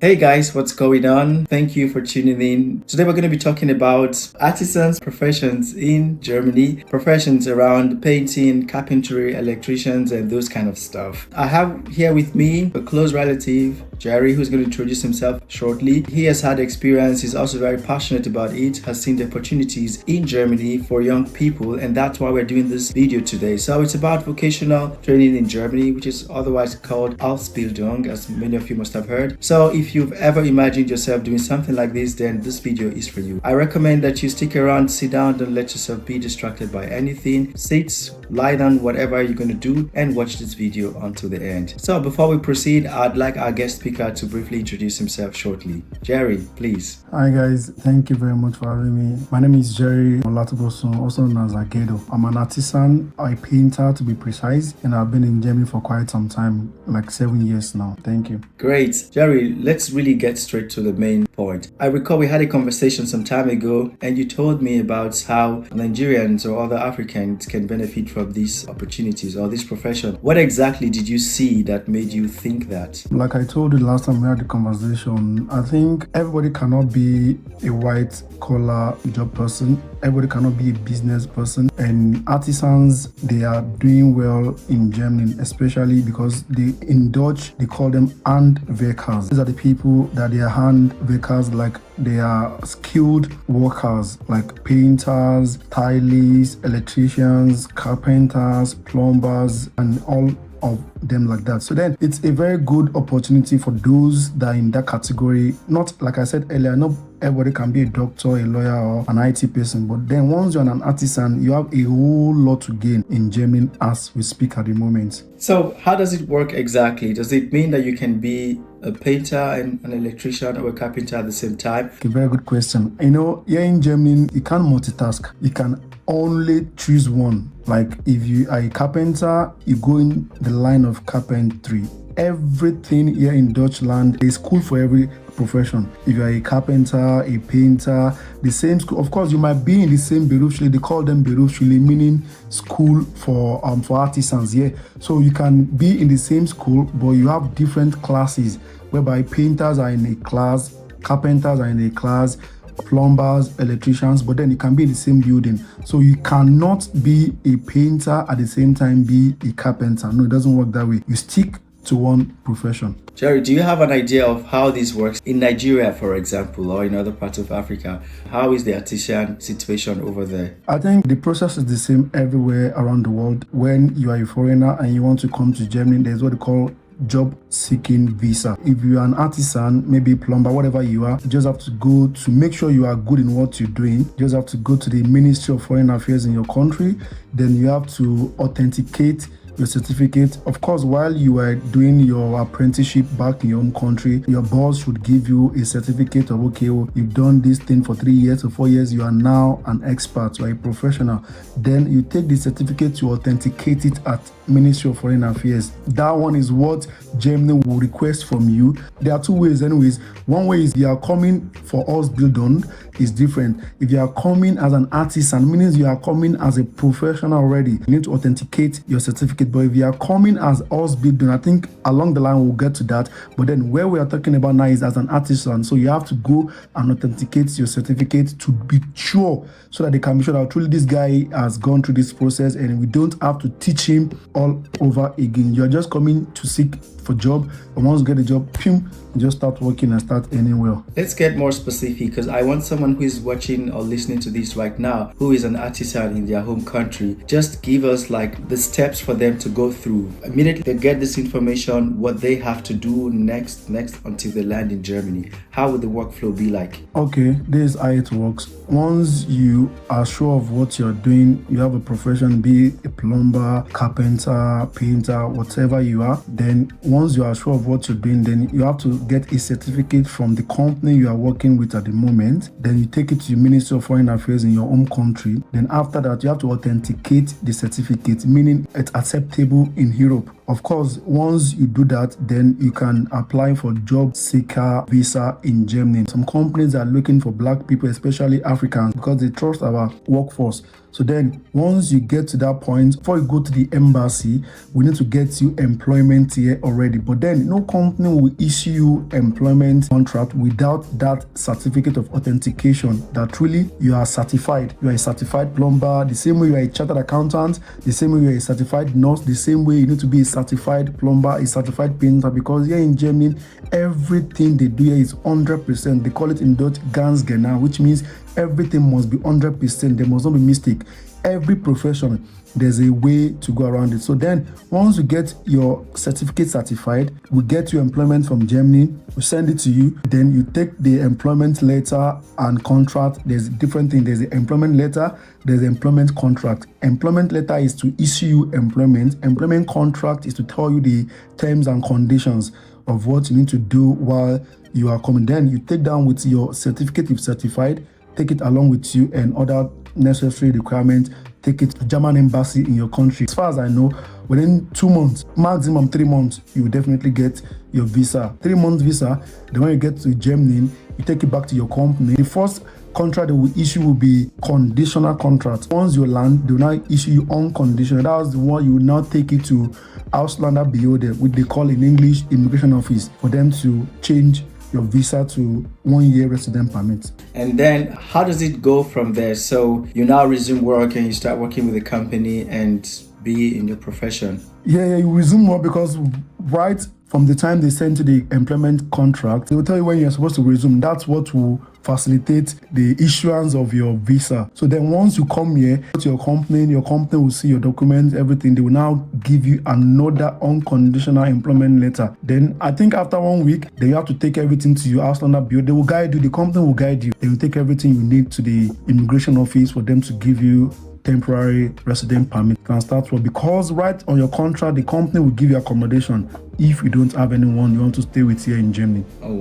Hey guys, what's going on? Thank you for tuning in. Today we're going to be talking about artisans professions in Germany, professions around painting, carpentry, electricians, and those kind of stuff. I have here with me a close relative, Jerry, who's going to introduce himself shortly. He has had experience, he's also very passionate about it, has seen the opportunities in Germany for young people, and that's why we're doing this video today. So it's about vocational training in Germany, which is otherwise called Ausbildung, as many of you must have heard. So if you've ever imagined yourself doing something like this, then this video is for you. I recommend that you stick around, sit down, don't let yourself be distracted by anything. Sit, lie down, whatever you're going to do, and watch this video until the end. So before we proceed, I'd like our guest speaker to briefly introduce himself shortly. Jerry, please. Hi guys, thank you very much for having me. My name is Jerry Olatubosun, also known as Agedo. I'm an artisan, a painter to be precise, and I've been in Germany for quite some time, like 7 years now. Thank you. Great. Jerry, let's really get straight to the main point. I recall we had a conversation some time ago and you told me about how Nigerians or other Africans can benefit from these opportunities or this profession. What exactly did you see that made you think that? Like I told you last time we had the conversation, I think everybody cannot be a white collar job person. Everybody cannot be a business person, and artisans, they are doing well in Germany, especially because in Dutch they call them handwerkers. These are the people that they are handwerkers, like they are skilled workers like painters, stylists, electricians, carpenters, plumbers, and all of them like that. So then it's a very good opportunity for those that are in that category. Not like I said earlier, not everybody can be a doctor, a lawyer, or an IT person, but then once you're an artisan, you have a whole lot to gain in Germany as we speak at the moment. So how does it work exactly? Does it mean that you can be a painter and an electrician or a carpenter at the same time? A very good question. Here in Germany, you can't multitask. You can only choose one. Like if you are a carpenter, you go in the line of carpentry. Everything here in Deutschland is school for every profession. If you are a carpenter, a painter, the same school. Of course, you might be in the same Berufsschule. They call them Berufsschule, meaning school for artisans. Yeah, so you can be in the same school, but you have different classes. Whereby painters are in a class, carpenters are in a class, plumbers, electricians, but then you can be in the same building. So you cannot be a painter at the same time be a carpenter. No, it doesn't work that way. You stick to one profession. Jerry, do you have an idea of how this works in Nigeria, for example, or in other parts of Africa? How is the artisan situation over there? I think the process is the same everywhere around the world. When you are a foreigner and you want to come to Germany, there's what they call job seeking visa. If you are an artisan, maybe plumber, whatever you are, you just have to go to make sure you are good in what you're doing. You just have to go to the Ministry of Foreign Affairs in your country. Then you have to authenticate your certificate. Of course, while you are doing your apprenticeship back in your own country, your boss should give you a certificate of, okay, well, you've done this thing for 3 years or 4 years, you are now an expert, you are a professional. Then you take the certificate to authenticate it at Ministry of Foreign Affairs. That one is what Germany will request from you. There are two ways anyways. One way is you are coming for Ausbildung is different. If you are coming as an artisan, means you are coming as a professional already. You need to authenticate your certificate. But if you are coming as Ausbildung, I think along the line we'll get to that. But then where we are talking about now is as an artisan. So you have to go and authenticate your certificate to be sure, so that they can be sure that truly this guy has gone through this process and we don't have to teach him all over again. You're just coming to seek for job, and once you get a job, you just start working and start earning well. Let's get more specific, because I want someone who is watching or listening to this right now who is an artisan in their home country. Just give us like the steps for them to go through. Immediately they get this information, what they have to do next until they land in Germany. How would the workflow be like? Okay, this is how it works. Once you are sure of what you're doing, you have a profession, be it a plumber, carpenter, painter, whatever you are, then once you are sure of what you're doing, then you have to get a certificate from the company you are working with at the moment. Then you take it to the Ministry of Foreign Affairs in your home country. Then after that, you have to authenticate the certificate, meaning it's acceptable in Europe. Of course, once you do that, then you can apply for job seeker visa in Germany. Some companies are looking for black people, especially Africans, because they trust our workforce. So then once you get to that point, before you go to the embassy, we need to get you employment here already. But then no company will issue you employment contract without that certificate of authentication that truly you are certified. You are a certified plumber, the same way you are a chartered accountant, the same way you are a certified nurse, the same way you need to be a certified plumber, a certified painter, because here in Germany, everything they do here is 100%. They call it in Dutch ganz genau, which means everything must be 100%. There must not be mistake. Every profession, there's a way to go around it. So then once you get your certificate certified, we get your employment from Germany, we send it to you, then you take the employment letter and contract. There's a different thing. There's the employment letter, there's the employment contract. Employment letter is to issue you employment. Employment contract is to tell you the terms and conditions of what you need to do while you are coming. Then you take down with your certificate if certified, take it along with you and other necessary requirements, take it to German embassy in your country. As far as I know, within 2 months, maximum 3 months, you will definitely get your visa. 3 months visa, then when you get to Germany, you take it back to your company. The first contract they will issue will be conditional contract. Once you land, they will now issue you unconditional. That was the one you will now take it to Ausländer Behörde, which they call in English immigration office, for them to change your visa to 1 year resident permit. And then how does it go from there? So you now resume work and you start working with the company and be in your profession. Yeah, you resume work because right from the time they send you the employment contract, they will tell you when you're supposed to resume. That's what will facilitate the issuance of your visa. So then once you come here, go to your company will see your documents, everything. They will now give you another unconditional employment letter. Then I think after 1 week, then you have to take everything to your Ausländer Bureau. They will guide you, the company will guide you. They will take everything you need to the immigration office for them to give you temporary resident permit. You can start work because right on your contract, the company will give you accommodation if you don't have anyone you want to stay with here in Germany. Oh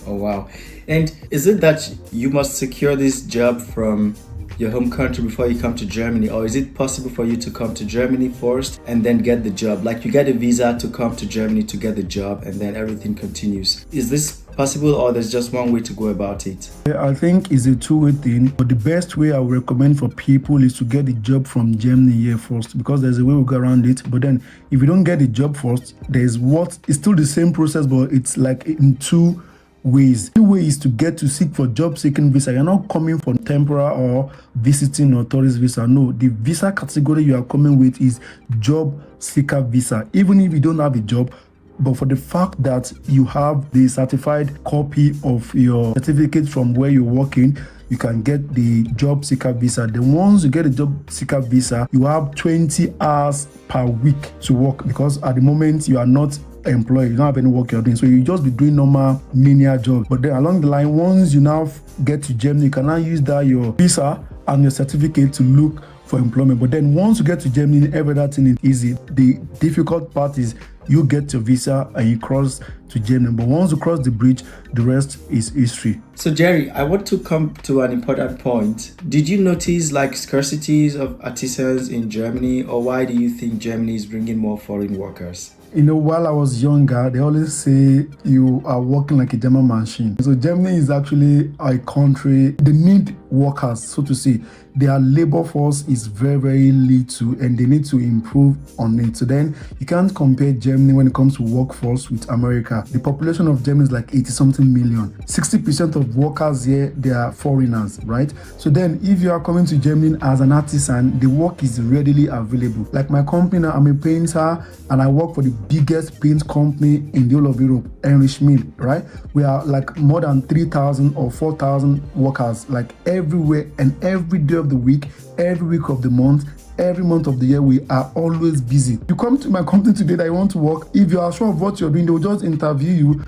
wow. And is it that you must secure this job from your home country before you come to Germany, or is it possible for you to come to Germany first and then get the job? Like you get a visa to come to Germany to get the job and then everything continues. Is this possible, or there's just one way to go about it? I think it's a two-way thing, but the best way I would recommend for people is to get the job from Germany here first, because there's a way we go around it. But then if you don't get the job first, it's still the same process, but it's like in two ways. The way is to get to seek for job seeking visa. You're not coming for temporary or visiting or tourist visa. No, the visa category you are coming with is job seeker visa. Even if you don't have a job, but for the fact that you have the certified copy of your certificate from where you're working, you can get the job seeker visa. Then once you get a job seeker visa, you have 20 hours per week to work, because at the moment you are not employed, you don't have any work you're doing, so you just be doing normal menial jobs. But then along the line, once you now get to Germany, you can now use that your visa and your certificate to look for employment. But then once you get to Germany, every other thing is easy. The difficult part is you get your visa and you cross to Germany. But once you cross the bridge, the rest is history. So Jerry, I want to come to an important point. Did you notice like scarcities of artisans in Germany, or why do you think Germany is bringing more foreign workers? You know, while I was younger, they always say you are working like a German machine. So Germany is actually a country, they need workers, so to say. Their labor force is very, very little and they need to improve on it. So then you can't compare Germany when it comes to workforce with America. The population of Germany is like 80-something million. 60% of workers here, they are foreigners, right? So then if you are coming to Germany as an artisan, the work is readily available. Like my company now, I'm a painter and I work for the biggest paint company in the whole of Europe, Henry Schmidt, right? We are like more than 3,000 or 4,000 workers, like everywhere and every day of the week, every week of the month, every month of the year. We are always busy. You come to my company today that you want to work, if you are sure of what you're doing, they will just interview you.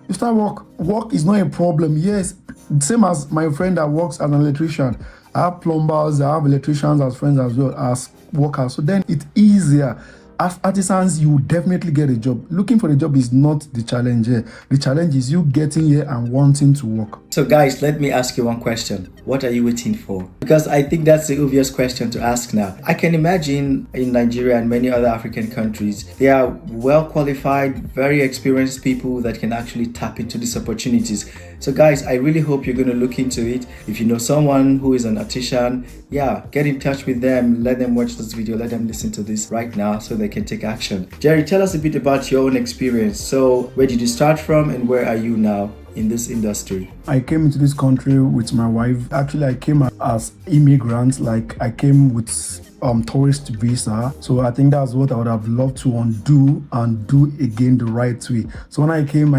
You start work. Work is not a problem. Yes, same as my friend that works as an electrician. I have plumbers, I have electricians as friends as well as workers. So then it's easier. As artisans, you will definitely get a job. Looking for a job is not the challenge here. The challenge is you getting here and wanting to work. So guys, let me ask you one question. What are you waiting for? Because I think that's the obvious question to ask now. I can imagine in Nigeria and many other African countries, there are well qualified, very experienced people that can actually tap into these opportunities. So guys, I really hope you're going to look into it. If you know someone who is an artisan, yeah, get in touch with them, let them watch this video, let them listen to this right now so they can take action. Jerry, tell us a bit about your own experience. So where did you start from and where are you now in this industry? I came into this country with my wife. Actually, I came as immigrant, like I came with tourist visa. So I think that's what I would have loved to undo and do again the right way. So when I came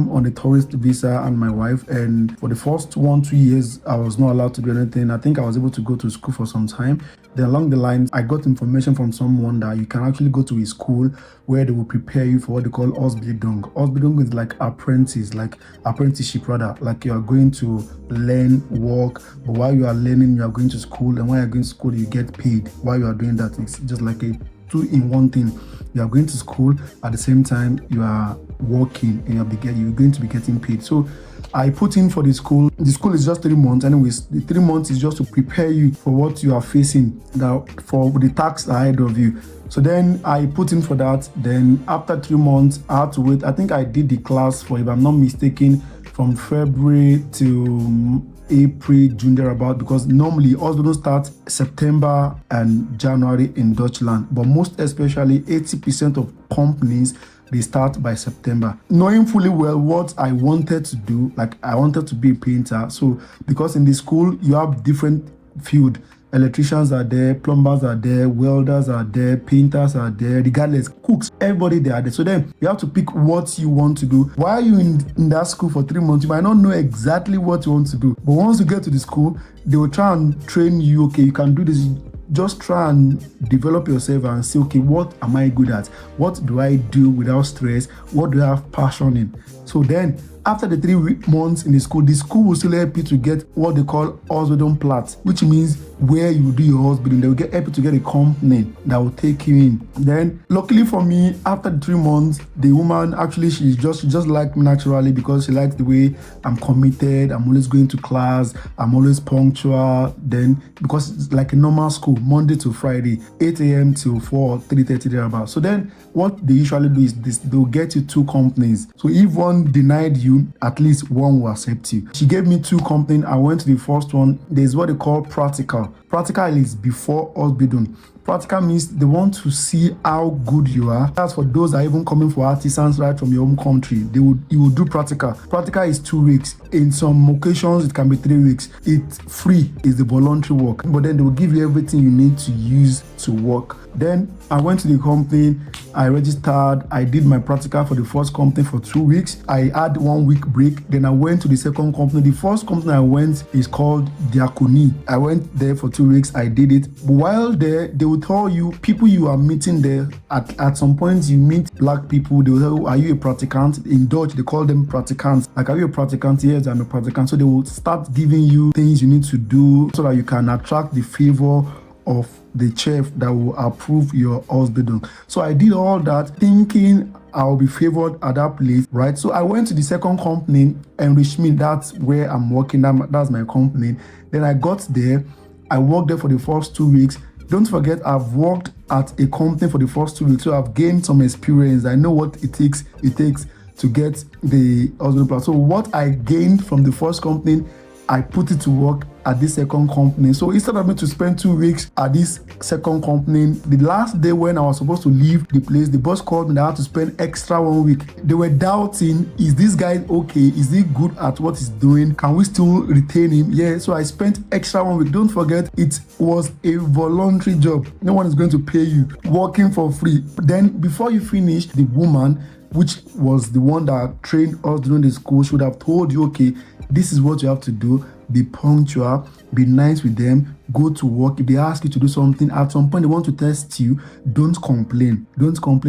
on a tourist visa and my wife, and for the first 1-2 years I was not allowed to do anything. I think I was able to go to school for some time. Then along the line, I got information from someone that you can actually go to a school where they will prepare you for what they call Ausbildung. Ausbildung is like apprentice, like apprenticeship rather. Like you are going to learn, work, but while you are learning, you are going to school, and while you are going to school, you get paid while you are doing that. It's just like a two-in-one thing. You are going to school at the same time you are working, and you're going to be getting paid. So I put in for the school. The school is just 3 months. Anyways, the 3 months is just to prepare you for what you are facing, for the task ahead of you. So then I put in for that. Then after 3 months, I had to wait. I think I did the class for, if I'm not mistaken, from February to April, June, thereabout, because normally hospitals start September and January in Deutschland, but most especially 80% of companies, they start by September. Knowing fully well what I wanted to do, like I wanted to be a painter. So because in the school you have different field, electricians are there, plumbers are there, welders are there, painters are there, regardless, cooks, everybody they are there. So then you have to pick what you want to do. While you in that school for 3 months, you might not know exactly what you want to do, but once you get to the school, they will try and train you. Okay, you can do this. Just try and develop yourself and say, okay, what am I good at? What do I do without stress? What do I have passion in? So then after the 3 months in the school will still help you to get what they call Ausbildungsplatz, which means where you do your Ausbildung. They will help you to get a company that will take you in. Then luckily for me, after the 3 months, the woman actually, she just liked me naturally, because she likes the way I'm committed. I'm always going to class. I'm always punctual. Then because it's like a normal school, Monday to Friday, 8 a.m. till 4 or 3:30 thereabout. So then what they usually do is this: they'll get you 2 companies. So if one denied you, at least one will accept you. She gave me 2 companies. I went to the first one. There's what they call practical. Practical is before Ausbildung. Practical means they want to see how good you are. That's for those that are even coming for artisans right from your home country. You will do practical. Practical is 2 weeks. In some occasions, it can be 3 weeks. It's free. It's the voluntary work. But then they will give you everything you need to use to work. Then I went to the company. I registered. I did my practical for the first company for 2 weeks. I had 1 week break. Then I went to the second company. The first company I went is called Diakoni. I went there for 2 weeks. I did it. But while there, they will tell you, people you are meeting there, at some point you meet black people. They will tell you, are you a practicant? In Dutch, they call them practicants. Like, are you a practicant? Yes, I'm a practicant. So they will start giving you things you need to do so that you can attract the favor of the chef that will approve your Ausbildung. So I did all that thinking I'll be favored at that place, right? So I went to the second company, Enrichment. That's where I'm working. That's my company. Then I got there. I worked there for the first 2 weeks. Don't forget, I've worked at a company for the first 2 weeks, so I've gained some experience. I know what it takes to get the Ausbildung. So what I gained from the first company, I put it to work at this second company. So instead of me to spend 2 weeks at this second company, the last day when I was supposed to leave the place, the boss called me that I had to spend extra 1 week. They were doubting, is this guy okay? Is he good at what he's doing? Can we still retain him? Yeah, so I spent extra 1 week. Don't forget, it was a voluntary job. No one is going to pay you, working for free. Then before you finish, the woman, which was the one that trained us during the school, should have told you, okay, this is what you have to do. Be punctual, be nice with them, go to work. If they ask you to do something, at some point they want to test you, don't complain.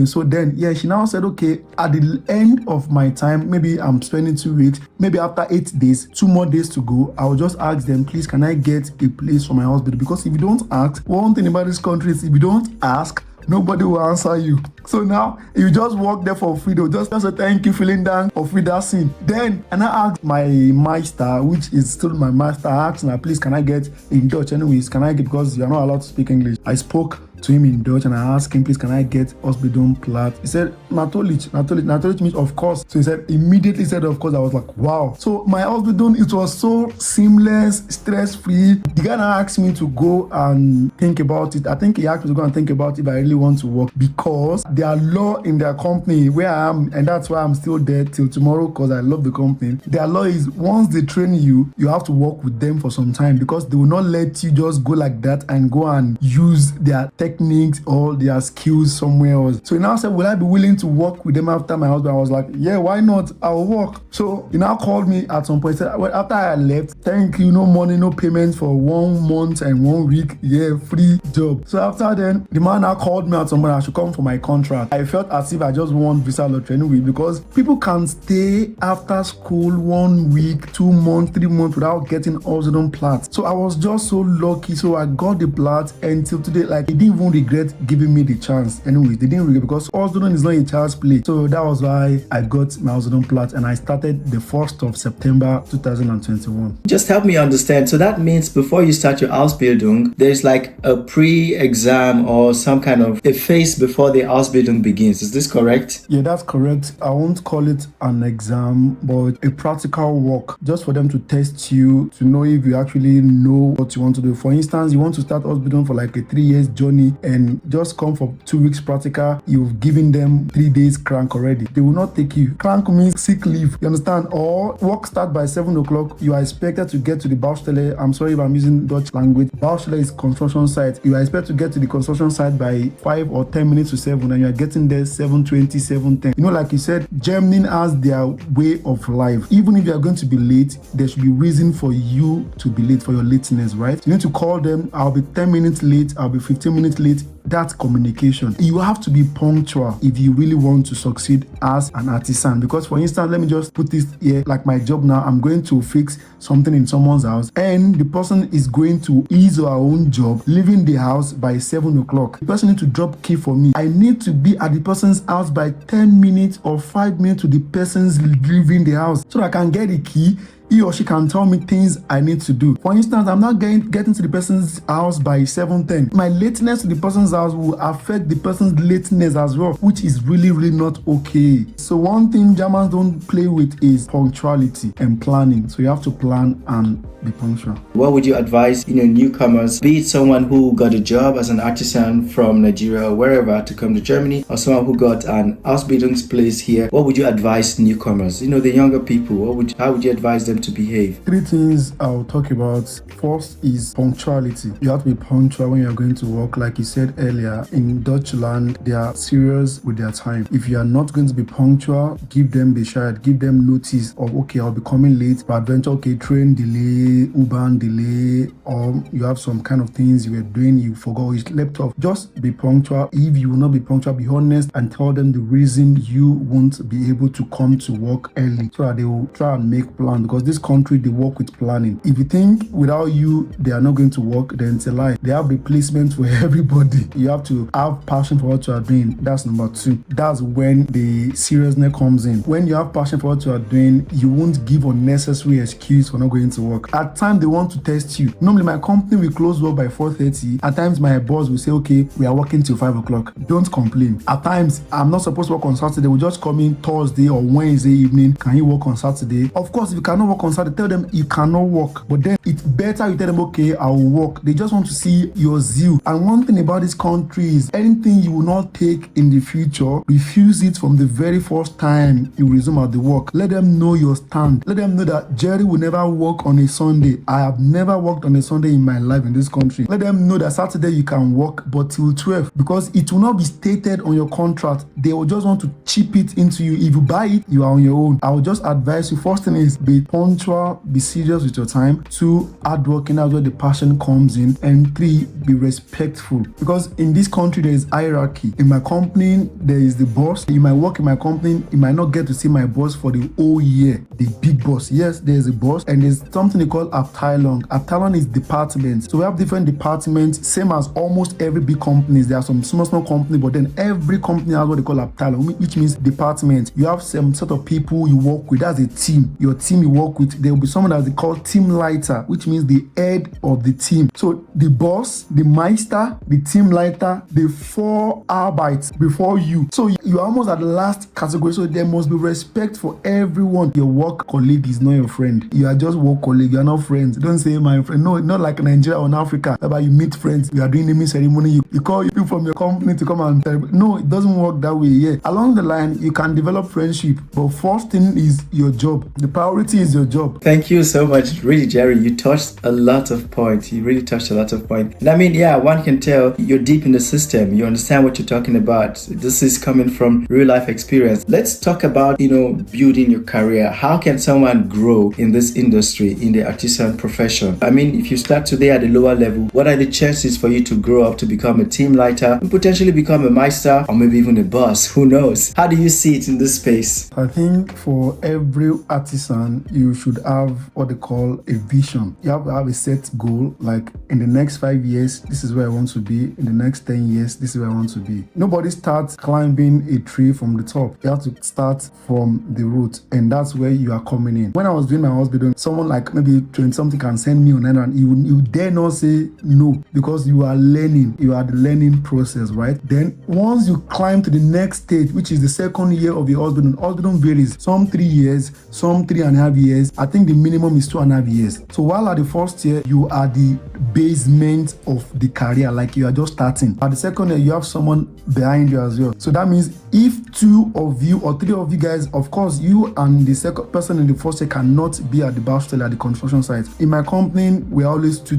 So then, yeah, she now said, okay, at the end of my time, maybe I'm spending 2 weeks, maybe after 8 days, 2 more days to go, I'll just ask them, please, can I get a place for my husband? Because if you don't ask, one thing about this country is, if you don't ask, nobody will answer you. So now you just work there for free. They'll just say thank you, feeling down for free that scene. Then and I asked my Meister, which is still my master, I asked him, please, can I get in Dutch anyways? Can I get, because you're not allowed to speak English. I spoke to him in Dutch and I asked him, please, can I get Ausbildung Plat? He said, Natürlich means of course. So he said, immediately said, of course. I was like, wow. So my Ausbildung, it was so seamless, stress-free. The guy now asked me to go and think about it. I think he asked me to go and think about if I really want to work, because there are law in their company where I am, and that's why I'm still there till tomorrow, because I love the company. Their law is once they train you, you have to work with them for some time, because they will not let you just go like that and go and use their techniques or their skills somewhere else. So he now said, will I be willing to work with them after my husband? I was like, yeah, why not? I'll work. So he now called me at some point. He said, well, after I left, thank you, no money, no payment for 1 month and 1 week. Yeah, free job. So after then, the man now called me at some point, I should come for my contract. I felt as if I just won visa lottery anyway, because people can stay after school 1 week, 2 months, 3 months without getting Ausbildung Plat. So I was just so lucky. So I got the plat, and till today, like, they didn't even regret giving me the chance. Anyway, they didn't regret, because Ausbildung is not a child's play. So that was why I got my Ausbildung Plat, and I started the 1st of September 2021. Just help me understand. So that means before you start your Ausbildung, there's like a pre-exam or some kind of a phase before the Ausbildung begins. Is this correct? Yeah, that's correct. I won't call it an exam, but a practical work, just for them to test you, to know if you actually know what you want to do. For instance, you want to start Ausbildung for like a 3 years journey and just come for 2 weeks practical, you've given them 3 days crank already. They will not take you. Crank means sick leave, you understand? Or work start by 7 o'clock, you are expected to get to the Baustelle. I'm sorry if I'm using Dutch language. Baustelle is construction site. You are expected to get to the construction site by 5 or 10 minutes to 7, and you are getting there 7:20, 7:10. You know, like you said, Germany has their way of life. Even if you are going to be late, there should be reason for you to be late, for your lateness, right? You need to call them, I'll be 10 minutes late, I'll be 15 minutes late. That's communication. You have to be punctual if you really want to succeed as an artisan. Because for instance, let me just put this here, like my job now, I'm going to fix something in someone's house, and the person is going to his or her own job, leaving the house by 7 o'clock. The person needs to drop key for me. I need to be at the person's house by 10 minutes or 5 minutes to the person's leaving the house, so that I can get the key. He or she can tell me things I need to do. For instance, I'm not getting to the person's house by 7:10. My lateness to the person's house will affect the person's lateness as well, which is really, really not okay. So one thing Germans don't play with is punctuality and planning. So you have to plan and be punctual. What would you advise, newcomers, be it someone who got a job as an artisan from Nigeria or wherever to come to Germany, or someone who got an Ausbildungsplace here? What would you advise newcomers, the younger people? How would you advise them to behave? 3 things I'll talk about. First is punctuality. You have to be punctual when you're going to work. Like you said earlier, in Deutschland, they are serious with their time. If you are not going to be punctual, give them Bescheid, give them notice of, okay, I'll be coming late, but adventure, okay, train delay, U-Bahn delay, or you have some kind of things you were doing, you forgot, you slept off. Just be punctual. If you will not be punctual, be honest and tell them the reason you won't be able to come to work early, so that they will try and make plans, because this country, they work with planning. If you think without you they are not going to work, then it's a lie. They have replacements for everybody. You have to have passion for what you are doing. That's number 2. That's when the seriousness comes in. When you have passion for what you are doing, you won't give unnecessary excuse for not going to work. At times they want to test you. Normally my company will close work by 4:30. At times my boss will say, okay, we are working till 5 o'clock. Don't complain. At times I'm not supposed to work on Saturday. We'll just come in Thursday or Wednesday evening. Can you work on Saturday? Of course, if you cannot work on Saturday, tell them you cannot work. But then it's better you tell them, okay, I will work. They just want to see your zeal. And one thing about this country is anything you will not take in the future, refuse it from the very first time you resume at the work. Let them know your stand. Let them know that Jerry will never work on a Sunday. I have never worked on a Sunday in my life in this country. Let them know that Saturday you can work, but till 12, because it will not be stated on your contract. They will just want to chip it into you. If you buy it, you are on your own. I will just advise you, first thing is be punctual punctual, be serious with your time. 2, hardworking, that's where the passion comes in. And 3, be respectful. Because in this country, there is hierarchy. In my company, there is the boss. You might work in my company, you might not get to see my boss for the whole year. The big boss. Yes, there's a boss, and there's something they call Abteilung. Abteilung is departments. So we have different departments, same as almost every big companies. There are some small companies, but then every company has what they call Abteilung, which means department. You have some sort of people you work with. That's a team. Your team you work with, there will be someone that they call team leiter, which means the head of the team. So the boss, the Meister, the team leiter, the 4 Arbeit before you. So you are almost at the last category. So there must be respect for everyone. Your work colleague is not your friend. You are just work colleague. You are not friends. Don't say my friend. No, not like Nigeria or in Africa. Whereby you meet friends. You are doing naming ceremony. You call people from your company to come and celebrate. No, it doesn't work that way. Yeah. Along the line, you can develop friendship. But first thing is your job. The priority is your job. Thank you so much. Really, Jerry, you touched a lot of points. You really touched a lot of points. And I mean, yeah, one can tell you're deep in the system. You understand what you're talking about. This is coming from real life experience. Let's talk about, building your career. How can someone grow in this industry, in the artisan profession? I mean, if you start today at the lower level, what are the chances for you to grow up to become a team leader and potentially become a Meister or maybe even a boss? Who knows? How do you see it in this space? I think for every artisan, you should have what they call a vision. You have to have a set goal, like in the next 5 years, this is where I want to be. In the next 10 years, this is where I want to be. Nobody starts climbing a tree from the top. You have to start from the root, and that's where you are coming in. When I was doing my hospital, someone like maybe 20 something can send me on and you dare not say no, because you are learning. You are the learning process, right? Then once you climb to the next stage, which is the second year of your hospital varies. Some 3 years, some 3.5 years. I think the minimum is 2.5 years. So while at the first year, you are the basement of the career, like you are just starting. At the second year, you have someone behind you as well. So that means if 2 of you or 3 of you guys, of course, you and the second person in the first year cannot be at the bachelor at the construction site. In my company, we always two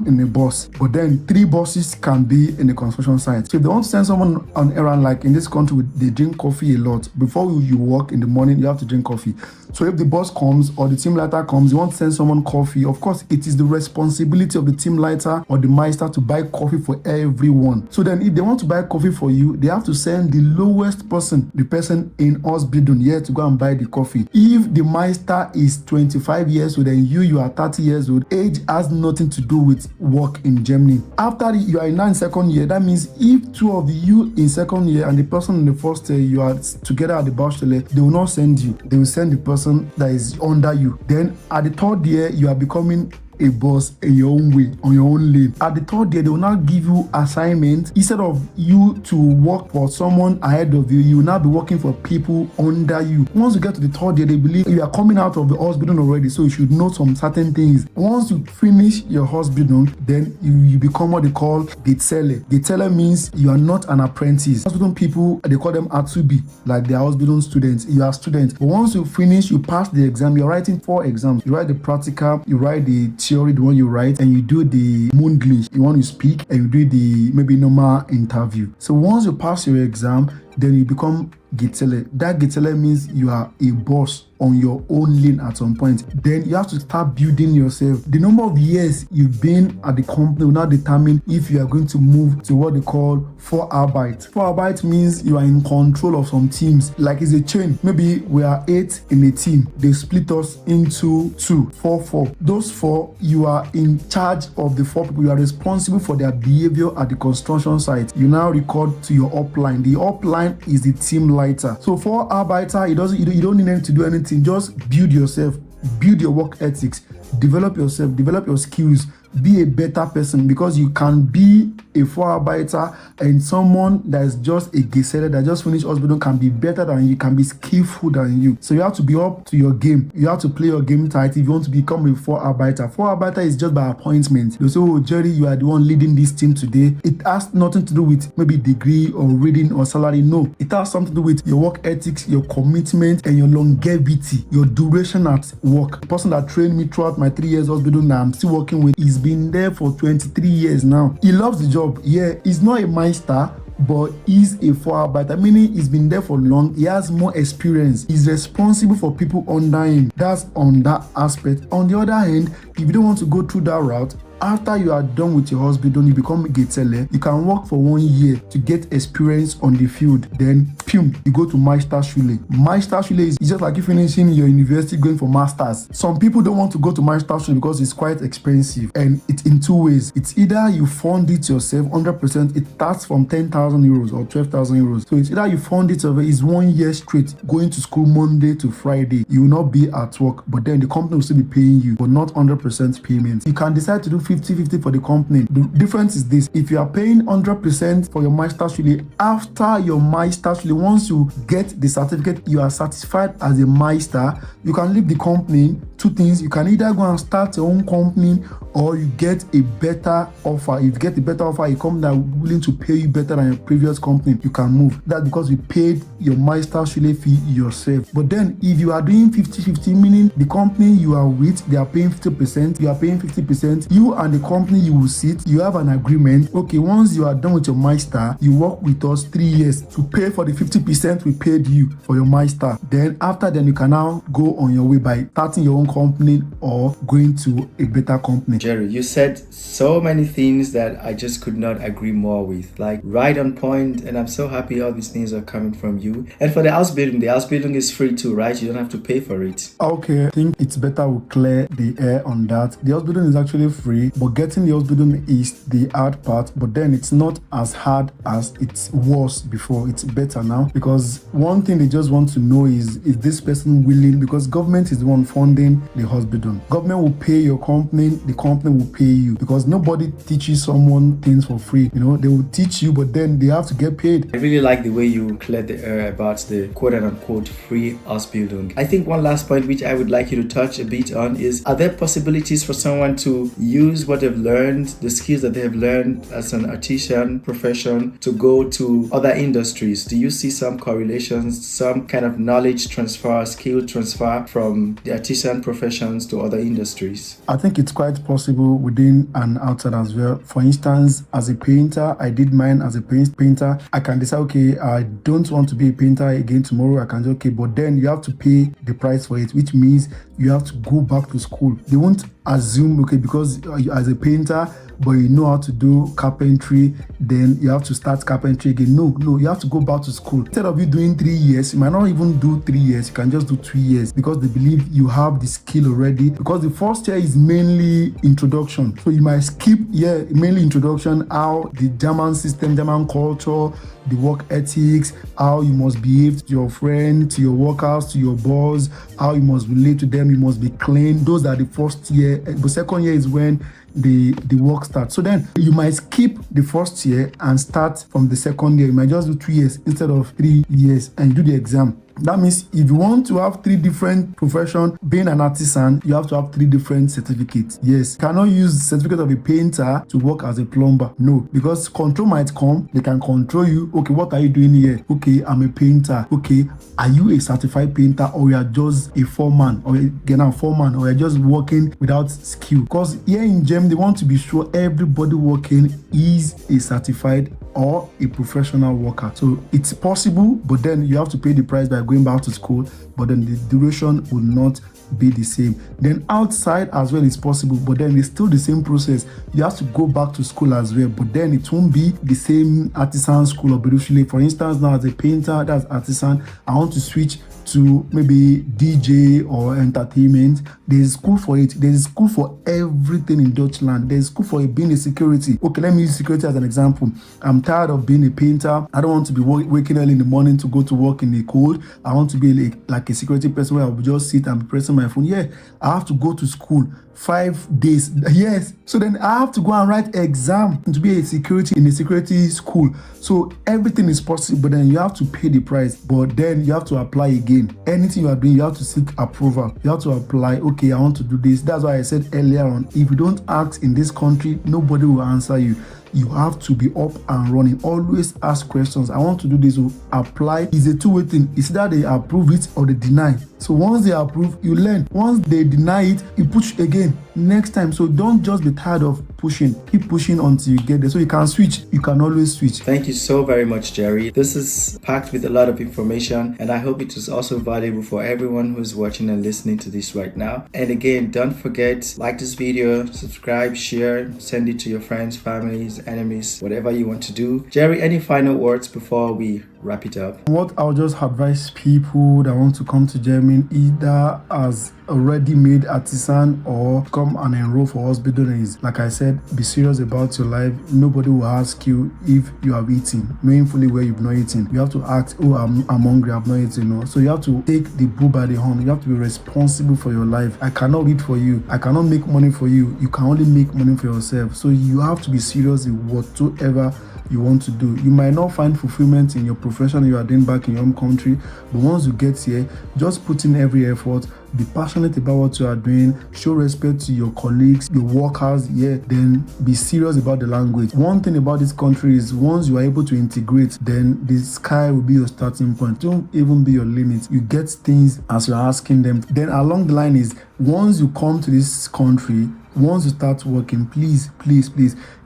in the boss, but then 3 bosses can be in the construction site. So if they want to send someone on errand, like in this country, they drink coffee a lot. Before you work in the morning, you have to drink coffee. So if the boss comes or the team leader comes, you want to send someone coffee, of course, it is the responsibility of the team leader or the Meister to buy coffee for everyone. So then if they want to buy coffee for you, they have to send the lowest person, the person in Osbidon, here to go and buy the coffee. If the Meister is 25 years old and you are 30 years old, age has nothing to do with work in Germany. After you are in second year, that means if 2 of you in second year and the person in the first year, you are together at the bachelor, they will not send you. They will send the person that is under you. Then at the 3rd year, you are becoming a boss in your own way, on your own lane. At the 3rd year, they will now give you assignments. Instead of you to work for someone ahead of you, you will now be working for people under you. Once you get to the 3rd year, they believe you are coming out of the hospital already, so you should know some certain things. Once you finish your hospital, then you become what they call Gezelle. Gezelle means you are not an apprentice. Hospital people, they call them Atsubi, like they are hospital students. You are students. But once you finish, you pass the exam. You're writing 4 exams. You write the practical, you write the theory, the one you write, and you do the Mundlich, the one you speak, and you do the maybe normal interview. So once you pass your exam, then you become Gezelle. That Gezelle means you are a boss on your own lane at some point. Then you have to start building yourself. The number of years you've been at the company will now determine if you are going to move to what they call 4 Arbeit. 4 Arbeit means you are in control of some teams. Like it's a chain. Maybe we are 8 in a team. They split us into 2, 4. Those 4, you are in charge of the 4 people. You are responsible for their behavior at the construction site. You now record to your upline. The upline is the team leader. So for Arbeiter, you don't need them to do anything. Just build yourself, build your work ethics, develop yourself, develop your skills, be a better person, because you can be a Vorarbeiter and someone that is just a Geselle that just finished hospital can be better than you, can be skillful than you. So you have to be up to your game. You have to play your game tight if you want to become a Vorarbeiter. Vorarbeiter is just by appointment. You say, oh, Jerry, you are the one leading this team today. It has nothing to do with maybe degree or reading or salary. No, it has something to do with your work ethics, your commitment, and your longevity, your duration at work. The person that trained me throughout my 3 years hospital that I'm still working with, he's been there for 23 years now. He loves the job. Yeah, he's not a Meister, but he's a forearbiter, meaning he's been there for long, he has more experience, he's responsible for people under him. That's on that aspect. On the other hand, if you don't want to go through that route, after you are done with your hospital, you become a getele. You can work for 1 year to get experience on the field. Then, you go to Meister. Meister is just like you finishing your university going for masters. Some people don't want to go to Meister because it's quite expensive, and it's in two ways. It's either you fund it yourself 100%. It starts from 10,000 euros or 12,000 euros. So it's either you fund it yourself. It's 1 year straight going to school Monday to Friday. You will not be at work, but then the company will still be paying you, but not 100% payment. You can decide to do 50-50 for the company. The difference is this: if you are paying 100% for your Meister, after your Meister, once you get the certificate, you are certified as a Meister, you can leave the company. Two things: you can either go and start your own company, or you get a better offer. If you get a better offer, a company that is willing to pay you better than your previous company, you can move. That's because you paid your Meister fee yourself. But then if you are doing 50-50, meaning the company you are with, they are paying 50%, you are paying 50%, you and the company you will sit, you have an agreement. Okay, once you are done with your Meister, you work with us 3 years to pay for the 50% we paid you for your Meister. Then after then, you can now go on your way by starting your own company or going to a better company. Jerry, you said so many things that I just could not agree more with. Like, right on point, and I'm so happy all these things are coming from you. And for the house building is free too, right? You don't have to pay for it. Okay, I think it's better we clear the air on that. The house building is actually free, but getting the house building is the hard part. But then it's not as hard as it was before. It's better now, because one thing they just want to know is this person willing, because government is the one funding the house building. Government will pay your company, the company will pay you, because nobody teaches someone things for free. You know, they will teach you, but then they have to get paid. I really like the way you cleared the air about the quote-unquote free house building. I think one last point which I would like you to touch a bit on is, are there possibilities for someone to use what they've learned, the skills that they have learned as an artisan profession, to go to other industries? Do you see some correlations, some kind of knowledge transfer, skill transfer from the artisan professions to other industries? I think it's quite possible within and outside as well. For instance, as a painter, I did mine as a painter. I can decide, okay, I don't want to be a painter again tomorrow. I can say, okay, but then you have to pay the price for it, which means you have to go back to school. They won't assume, okay, because as a painter, but you know how to do carpentry, then you have to start carpentry again. No, you have to go back to school. Instead of you doing 3 years, you might not even do 3 years, you can just do 2 years, because they believe you have the skill already. Because the first year is mainly introduction, so you might skip mainly introduction, how the German system, German culture, the work ethics, how you must behave to your friend, to your workers, to your boss, how you must relate to them, you must be clean. Those are the first year. The second year is when the work starts. So then you might skip the first year and start from the second year. You might just do 2 years instead of 3 years and do the exam. That means if you want to have 3 different professions, being an artisan, you have to have 3 different certificates. Yes, you cannot use certificate of a painter to work as a plumber. No, because control might come. They can control you. Okay, what are you doing here? Okay, I'm a painter. Okay, are you a certified painter, or you are just a foreman, or you're just working without skill? Because here in Germany, they want to be sure everybody working is a certified or a professional worker. So it's possible, but then you have to pay the price by going back to school, but then the duration will not be the same. Then outside as well is possible, but then it's still the same process. You have to go back to school as well, but then it won't be the same artisan school or briefly. For instance, now as a painter, that's artisan, I want to switch to maybe DJ or entertainment. There's school for it. There's school for everything in Deutschland. There's school for being a security. Okay, let me use security as an example. I'm tired of being a painter. I don't want to be waking early in the morning to go to work in the cold. I want to be like a security person where I'll just sit and be pressing my phone. Yeah, I have to go to school 5 days. Yes. So then I have to go and write exam to be a security in a security school. So everything is possible, but then you have to pay the price. But then you have to apply again. Anything you are doing, you have to seek approval. You have to apply. Okay, I want to do this. That's why I said earlier on, if you don't ask in this country, nobody will answer you. you have to be up and running. Always ask questions. I want to do this, so apply. It's a two-way thing. It's either they approve it or they deny. So once they approve, you learn. Once they deny it, you push again next time. So don't just be tired of pushing. Keep pushing until you get there. So you can switch. You can always switch. Thank you so very much, Jerry. This is packed with a lot of information, and I hope it is also valuable for everyone who's watching and listening to this right now. And again, don't forget, like this video, subscribe, share, send it to your friends, families, enemies, whatever you want to do. Jerry, any final words before we wrap it up? What I'll just advise people that want to come to Germany, either as a ready-made artisan or come and enroll for hospital, is, like I said, be serious about your life. Nobody will ask you if you have eaten, knowing fully where you've not eaten. You have to ask, oh, I'm hungry, I've not eaten. No? So you have to take the bull by the horn. You have to be responsible for your life. I cannot eat for you. I cannot make money for you. You can only make money for yourself. So you have to be serious in whatsoever you want to do. You might not find fulfillment in your profession you are doing back in your home country, but once you get here, just put in every effort. Be passionate about what you are doing. Show respect to your colleagues, your workers. Then be serious about the language. One thing about this country is once you are able to integrate, then the sky will be your starting point. Don't even be your limit. You get things as you're asking them. Then along the line is, once you come to this country, once you start working, please,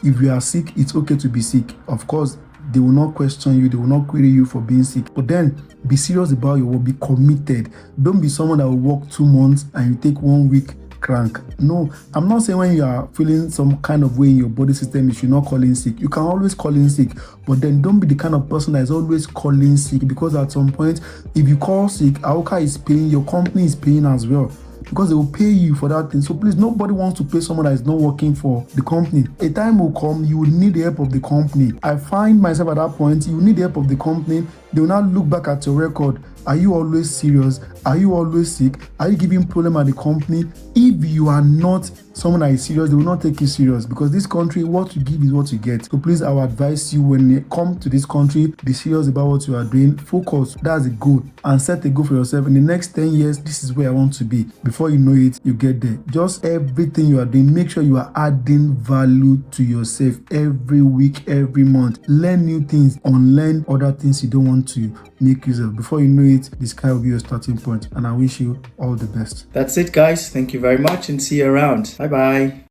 if you are sick, it's okay to be sick. Of course, they will not question you, they will not query you for being sick. But then be serious about your work, be committed. Don't be someone that will work 2 months and you take 1 week crank. No, I'm not saying when you are feeling some kind of way in your body system, you should not call in sick. You can always call in sick, but then don't be the kind of person that is always calling sick, because at some point, if you call sick, Aoka is paying, your company is paying as well, because they will pay you for that thing. So please, nobody wants to pay someone that is not working for the company. A time will come, you will need the help of the company. I find myself at that point, you need the help of the company. They will now look back at your record. Are you always serious? Are you always sick? Are you giving problem at the company? If you are not someone that is serious, they will not take you serious, because this country, what you give is what you get. So please, I will advise you, when you come to this country, be serious about what you are doing. Focus, that's a goal, and set a goal for yourself. In the next 10 years, this is where I want to be. Before you know it, you get there. Just everything you are doing, make sure you are adding value to yourself every week, every month. Learn new things, unlearn other things you don't want to make use of. Before you know it, the sky will be your starting point, and I wish you all the best. That's it, guys. Thank you very much, and see you around. Bye bye.